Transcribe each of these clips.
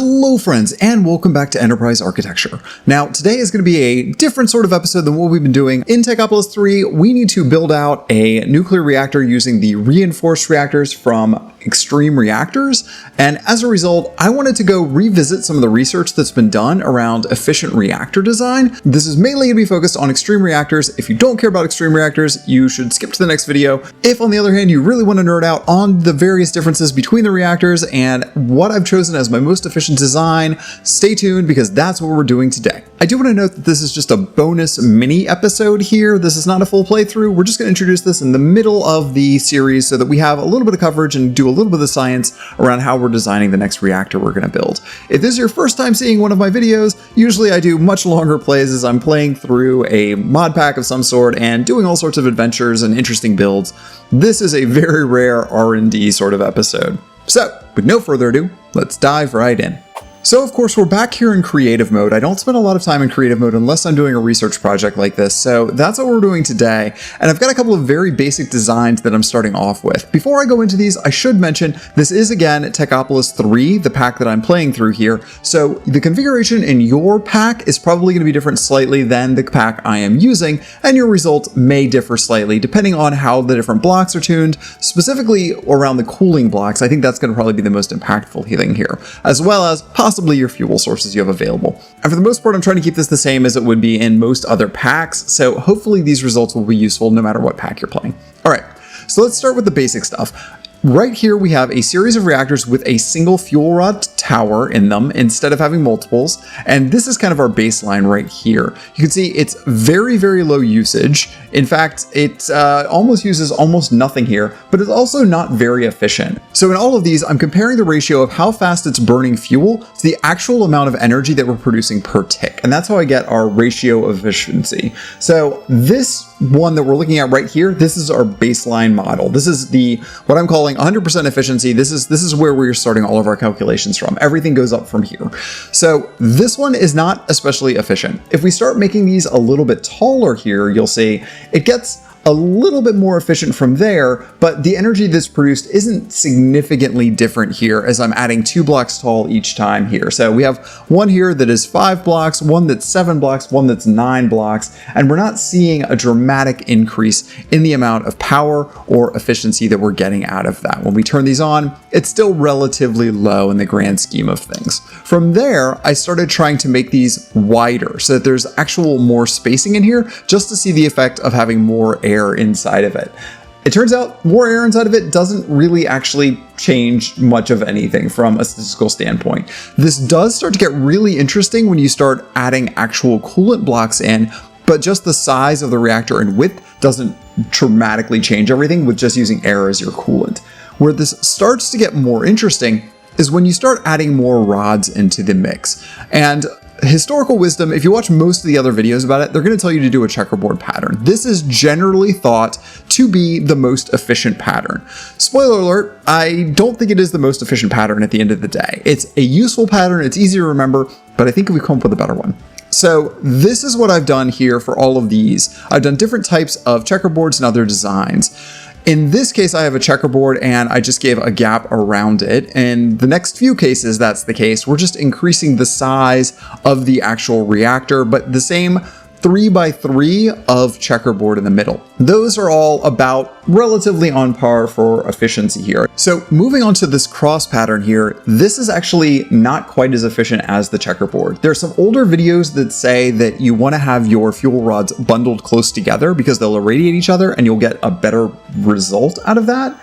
Hello friends, and welcome back to Enterprise Architecture. Now, today is going to be a different sort of episode than what we've been doing. In Techopolis 3, we need to build out a nuclear reactor using the reinforced reactors from Extreme Reactors, and as a result, I wanted to go revisit some of the research that's been done around efficient reactor design. This is mainly going to be focused on Extreme Reactors. If you don't care about Extreme Reactors, you should skip to the next video. If, on the other hand, you really want to nerd out on the various differences between the reactors and what I've chosen as my most efficient design, stay tuned because that's what we're doing today. I do want to note that this is just a bonus mini episode here. This is not a full playthrough. We're just going to introduce this in the middle of the series so that we have a little bit of coverage and do a little bit of the science around how we're designing the next reactor we're going to build. If this is your first time seeing one of my videos, usually I do much longer plays as I'm playing through a mod pack of some sort and doing all sorts of adventures and interesting builds. This is a very rare R&D sort of episode. So, with no further ado, let's dive right in. So of course we're back here in creative mode. I don't spend a lot of time in creative mode unless I'm doing a research project like this, so that's what we're doing today. And I've got a couple of very basic designs that I'm starting off with. Before I go into these, I should mention this is again Techopolis 3, the pack that I'm playing through here. So the configuration in your pack is probably going to be different slightly than the pack I am using, and your result may differ slightly depending on how the different blocks are tuned, specifically around the cooling blocks. I think that's going to probably be the most impactful thing here, as well as possibly your fuel sources you have available. And for the most part, I'm trying to keep this the same as it would be in most other packs, so hopefully these results will be useful no matter what pack you're playing. All right, so let's start with the basic stuff. Right here we have a series of reactors with a single fuel rod tower in them instead of having multiples, and this is kind of our baseline right here. You can see it's very, very low usage. In fact, it almost uses almost nothing here, but it's also not very efficient. So in all of these, I'm comparing the ratio of how fast it's burning fuel to the actual amount of energy that we're producing per tick, and that's how I get our ratio of efficiency. So this one that we're looking at right here, this is our baseline model. This is what I'm calling 100% efficiency. This is where we're starting all of our calculations from. Everything goes up from here. So this one is not especially efficient. If we start making these a little bit taller here, you'll see it gets a little bit more efficient from there, but the energy that's produced isn't significantly different here as I'm adding 2 blocks tall each time here. So we have one here that is 5 blocks, one that's 7 blocks, one that's 9 blocks, and we're not seeing a dramatic increase in the amount of power or efficiency that we're getting out of that. When we turn these on, it's still relatively low in the grand scheme of things. From there, I started trying to make these wider so that there's actual more spacing in here just to see the effect of having more air inside of it. It turns out more air inside of it doesn't really actually change much of anything from a statistical standpoint. This does start to get really interesting when you start adding actual coolant blocks in, but just the size of the reactor and width doesn't dramatically change everything with just using air as your coolant. Where this starts to get more interesting is when you start adding more rods into the mix. And historical wisdom, if you watch most of the other videos about it, they're going to tell you to do a checkerboard pattern. This is generally thought to be the most efficient pattern. Spoiler alert, I don't think it is the most efficient pattern at the end of the day. It's a useful pattern, it's easy to remember, but I think we've come up with a better one. So this is what I've done here for all of these. I've done different types of checkerboards and other designs. In this case, I have a checkerboard and I just gave a gap around it. In the next few cases, that's the case. We're just increasing the size of the actual reactor, but the same 3x3 of checkerboard in the middle. Those are all about relatively on par for efficiency here. So moving on to this cross pattern here, this is actually not quite as efficient as the checkerboard. There are some older videos that say that you want to have your fuel rods bundled close together because they'll irradiate each other and you'll get a better result out of that.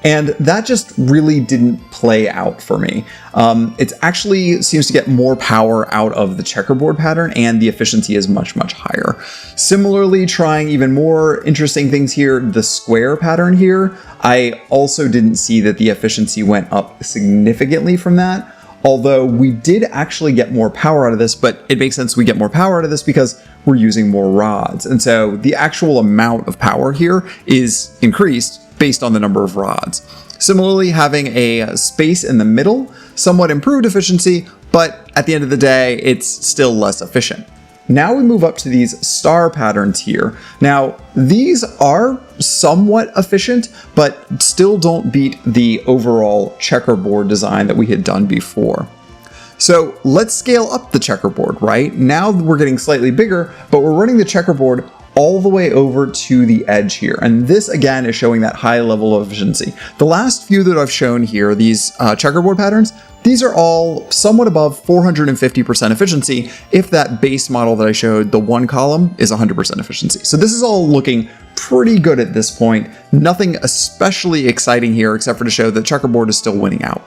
And that just really didn't play out for me. It actually seems to get more power out of the checkerboard pattern and the efficiency is much, much higher. Similarly, trying even more interesting things here, the square pattern here, I also didn't see that the efficiency went up significantly from that. Although we did actually get more power out of this, but it makes sense we get more power out of this because we're using more rods. And so the actual amount of power here is increased based on the number of rods. Similarly, having a space in the middle, somewhat improved efficiency, but at the end of the day, it's still less efficient. Now we move up to these star patterns here. Now, these are somewhat efficient, but still don't beat the overall checkerboard design that we had done before. So let's scale up the checkerboard, right? Now we're getting slightly bigger, but we're running the checkerboard all the way over to the edge here. And this again is showing that high level of efficiency. The last few that I've shown here, these checkerboard patterns, these are all somewhat above 450% efficiency if that base model that I showed, the one column, is 100% efficiency. So this is all looking pretty good at this point. Nothing especially exciting here except for to show that checkerboard is still winning out.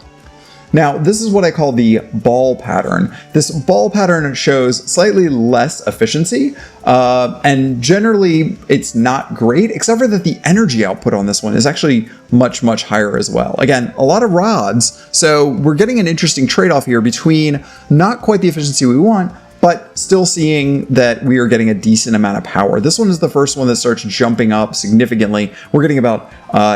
Now, this is what I call the ball pattern. This ball pattern shows slightly less efficiency, and generally it's not great, except for that the energy output on this one is actually much, much higher as well. Again, a lot of rods, so we're getting an interesting trade-off here between not quite the efficiency we want, but still seeing that we are getting a decent amount of power. This one is the first one that starts jumping up significantly. We're getting about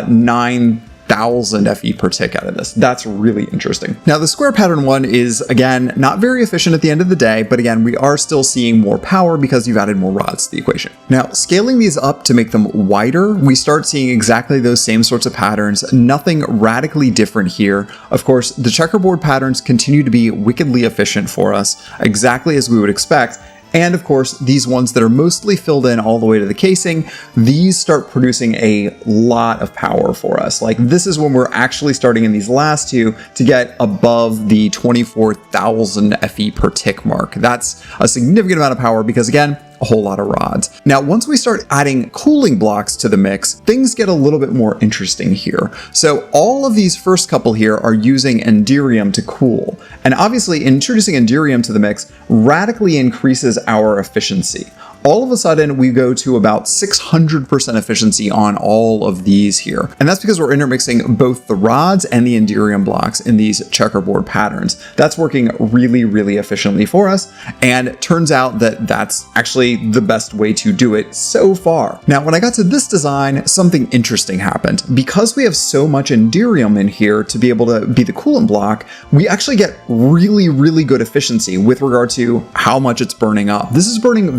9,000 FE per tick out of this. That's really interesting. Now the square pattern one is again not very efficient at the end of the day, but again we are still seeing more power because you've added more rods to the equation. Now scaling these up to make them wider, we start seeing exactly those same sorts of patterns, nothing radically different here. Of course, the checkerboard patterns continue to be wickedly efficient for us, exactly as we would expect. And of course, these ones that are mostly filled in all the way to the casing, these start producing a lot of power for us. Like this is when we're actually starting in these last two to get above the 24,000 FE per tick mark. That's a significant amount of power because again, a whole lot of rods. Now, once we start adding cooling blocks to the mix, things get a little bit more interesting here. So all of these first couple here are using Enderium to cool. And obviously introducing Enderium to the mix radically increases our efficiency. All of a sudden, we go to about 600% efficiency on all of these here. And that's because we're intermixing both the rods and the Enderium blocks in these checkerboard patterns. That's working really, really efficiently for us. And it turns out that that's actually the best way to do it so far. Now, when I got to this design, something interesting happened. Because we have so much Enderium in here to be able to be the coolant block, we actually get really, really good efficiency with regard to how much it's burning up. This is burning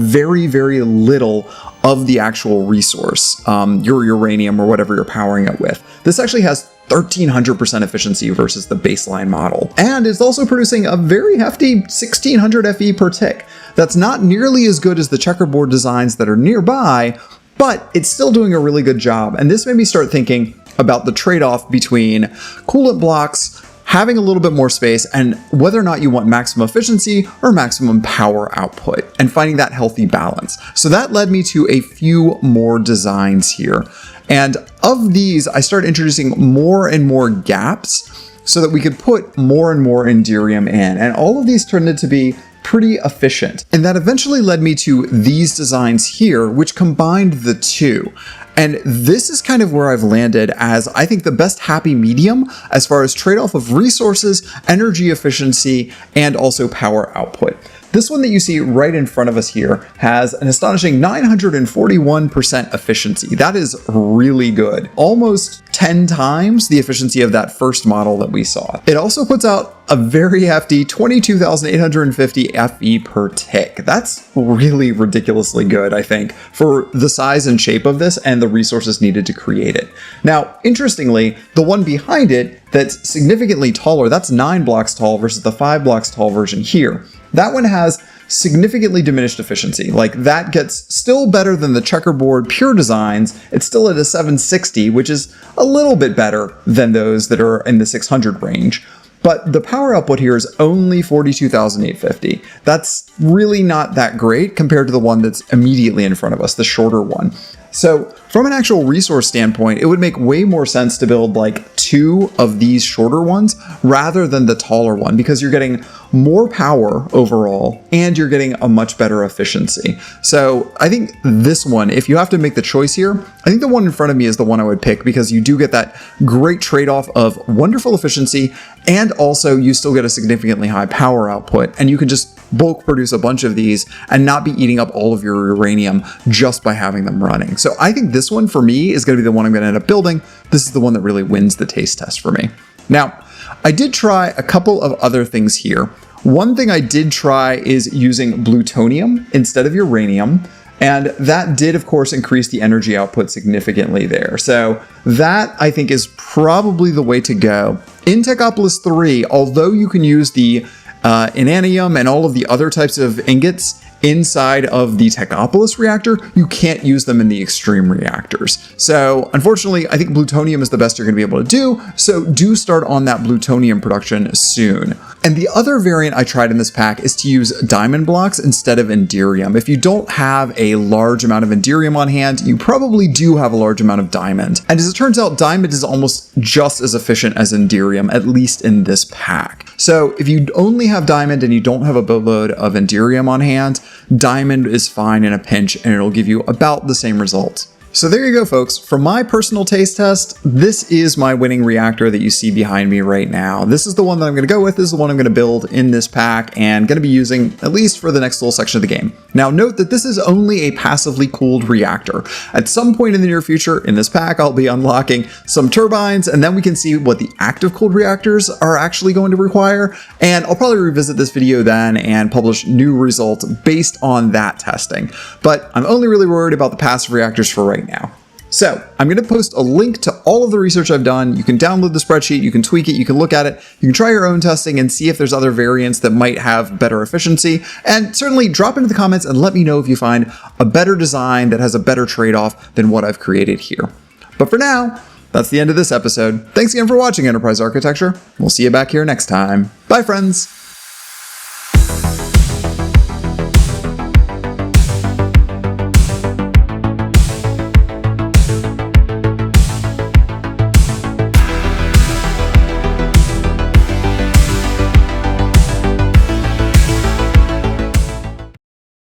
very little of the actual resource, your uranium or whatever you're powering it with. This actually has 1300% efficiency versus the baseline model. And it's also producing a very hefty 1600 FE per tick. That's not nearly as good as the checkerboard designs that are nearby, but it's still doing a really good job. And this made me start thinking about the trade-off between coolant blocks, having a little bit more space, and whether or not you want maximum efficiency or maximum power output, and finding that healthy balance. So that led me to a few more designs here. And of these, I started introducing more and more gaps so that we could put more and more Enderium in. And all of these turned out to be pretty efficient. And that eventually led me to these designs here, which combined the two. And this is kind of where I've landed as I think the best happy medium as far as trade-off of resources, energy efficiency, and also power output. This one that you see right in front of us here has an astonishing 941% efficiency. That is really good. Almost 10 times the efficiency of that first model that we saw. It also puts out a very hefty 22,850 FE per tick. That's really ridiculously good, I think, for the size and shape of this and the resources needed to create it. Now, interestingly, the one behind it that's significantly taller, that's 9 blocks tall versus the 5 blocks tall version here. That one has significantly diminished efficiency. Like that gets still better than the checkerboard pure designs. It's still at a 760, which is a little bit better than those that are in the 600 range. But the power output here is only 42,850. That's really not that great compared to the one that's immediately in front of us, the shorter one. So from an actual resource standpoint, it would make way more sense to build like 2 of these shorter ones rather than the taller one, because you're getting more power overall and you're getting a much better efficiency. So I think this one, if you have to make the choice here, I think the one in front of me is the one I would pick because you do get that great trade-off of wonderful efficiency and also you still get a significantly high power output, and you can just bulk produce a bunch of these and not be eating up all of your uranium just by having them running. So I think this one for me is going to be the one I'm going to end up building. This is the one that really wins the taste test for me. Now, I did try a couple of other things here. One thing I did try is using plutonium instead of uranium, and that did, of course, increase the energy output significantly there. So that, I think, is probably the way to go. In Techopolis 3, although you can use the inanium and all of the other types of ingots inside of the Techopolis reactor, you can't use them in the Extreme Reactors. So unfortunately, I think plutonium is the best you're going to be able to do, so do start on that plutonium production soon. And the other variant I tried in this pack is to use diamond blocks instead of Enderium. If you don't have a large amount of Enderium on hand, you probably do have a large amount of diamond. And as it turns out, diamond is almost just as efficient as Enderium, at least in this pack. So if you only have diamond and you don't have a boatload of Enderium on hand, diamond is fine in a pinch and it'll give you about the same result. So there you go, folks. For my personal taste test, this is my winning reactor that you see behind me right now. This is the one that I'm going to go with. This is the one I'm going to build in this pack and going to be using at least for the next little section of the game. Now note that this is only a passively cooled reactor. At some point in the near future in this pack, I'll be unlocking some turbines and then we can see what the active cooled reactors are actually going to require. And I'll probably revisit this video then and publish new results based on that testing. But I'm only really worried about the passive reactors for right now. So I'm going to post a link to all of the research I've done. You can download the spreadsheet, you can tweak it, you can look at it, you can try your own testing and see if there's other variants that might have better efficiency. And certainly drop into the comments and let me know if you find a better design that has a better trade-off than what I've created here. But for now, that's the end of this episode. Thanks again for watching Enterprise Architecture. We'll see you back here next time. Bye, friends.